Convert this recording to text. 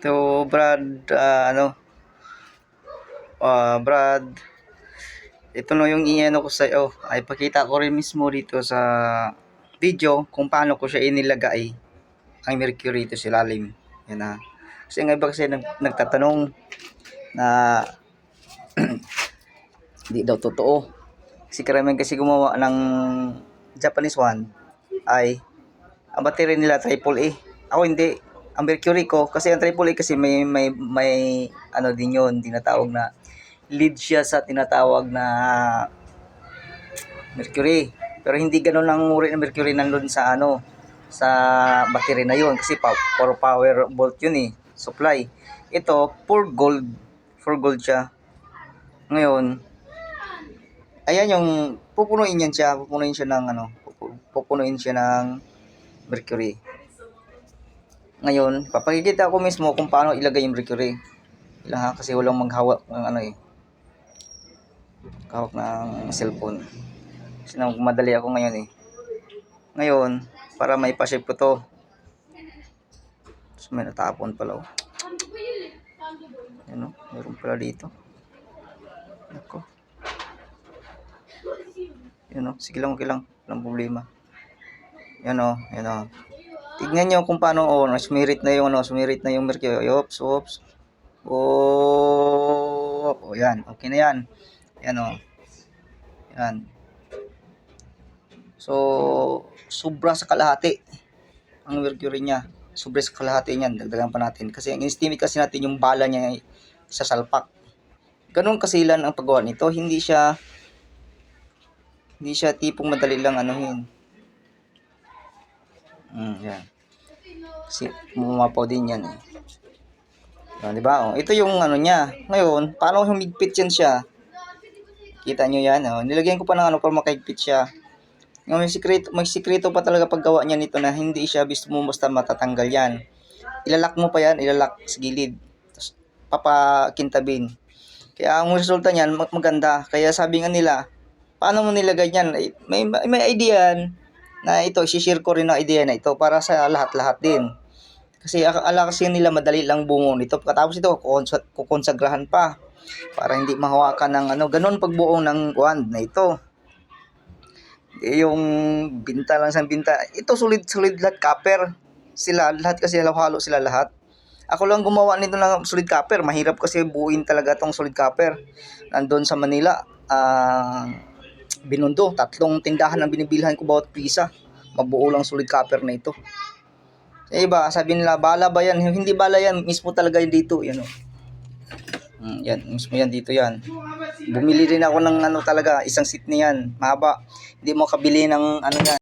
So, Brad, Brad, ito no yung iano ko sa iyo. Ay pakita ko rin mismo dito sa video kung paano ko siya inilagay ang mercury dito sa ilalim. Yan na. Kasi nga iba kasi nagtatanong na di daw totoo. Kasi karamihan kasi gumawa ng Japanese one ay ang battery nila triple A. Ako hindi. Ang mercury ko kasi ang triple A kasi may ano din yun, tinatawag na lead siya sa tinatawag na mercury. Pero hindi ganoon ang uri ng mercury nandun sa ano sa battery na yun kasi for power volt yun supply. Ito for gold siya. Ngayon, ayan yung pupunuin siya ng mercury. Ngayon, papakikita ko mismo kung paano ilagay yung mercury. Kasi walang maghawak ng hawak ng cellphone. Kasi madali ako ngayon Ngayon, para may pa-shape ko to. So, may natapon pala Ano, meron pala dito. Ako. Sige lang, okay lang. Walang problema. Yan o. Tignan nyo kung paano, sumirit na yung mercury. Oops. Yan. Okay na yan. Yan. So, sobra sa kalahati ang mercury niya. Sobra sa kalahati niyan. Dagdagan pa natin. Kasi ang estimate kasi natin yung bala niya sa salpak. Ganun kasilan ang paggawa nito. Hindi siya tipong madali lang anuhin. Yan. Kasi mumapaw din yan di ba? Ito yung niya. Ngayon, paano humigpit yan siya? Kita nyo yan. Nilagyan ko pa ng para makahigpit siya. May sikreto pa talaga paggawa niya nito na hindi siya basta matatanggal yan. Ilalak mo pa yan, sa gilid. Tapos papakintabin. Kaya ang resulta niyan maganda. Kaya sabi nga nila, paano mo nilagay yan? May idea yan na ito, i-share ko rin ang idea na ito para sa lahat-lahat din. Kasi akala kasi nila madali lang bungo nito. Katapos ito, kukonsagrahan pa para hindi mahawakan ng ganun pagbuo ng wand na ito. Yung binta lang sa binta. Ito solid lahat copper. Lahat kasi halo sila lahat. Ako lang gumawa nito ng solid copper. Mahirap kasi buuin talaga tong solid copper. Nandun sa Manila, Binondo, 3 tindahan ang binibilhan ko bawat pisa. Mabuo lang solid copper na ito. Iba, sabi nila, bala ba yan? Hindi bala yan, mismo talaga yun dito. Yan yan, mismo yan dito yan. Bumili rin ako ng talaga, isang seat niyan, mahaba. Hindi mo kabili ng yan.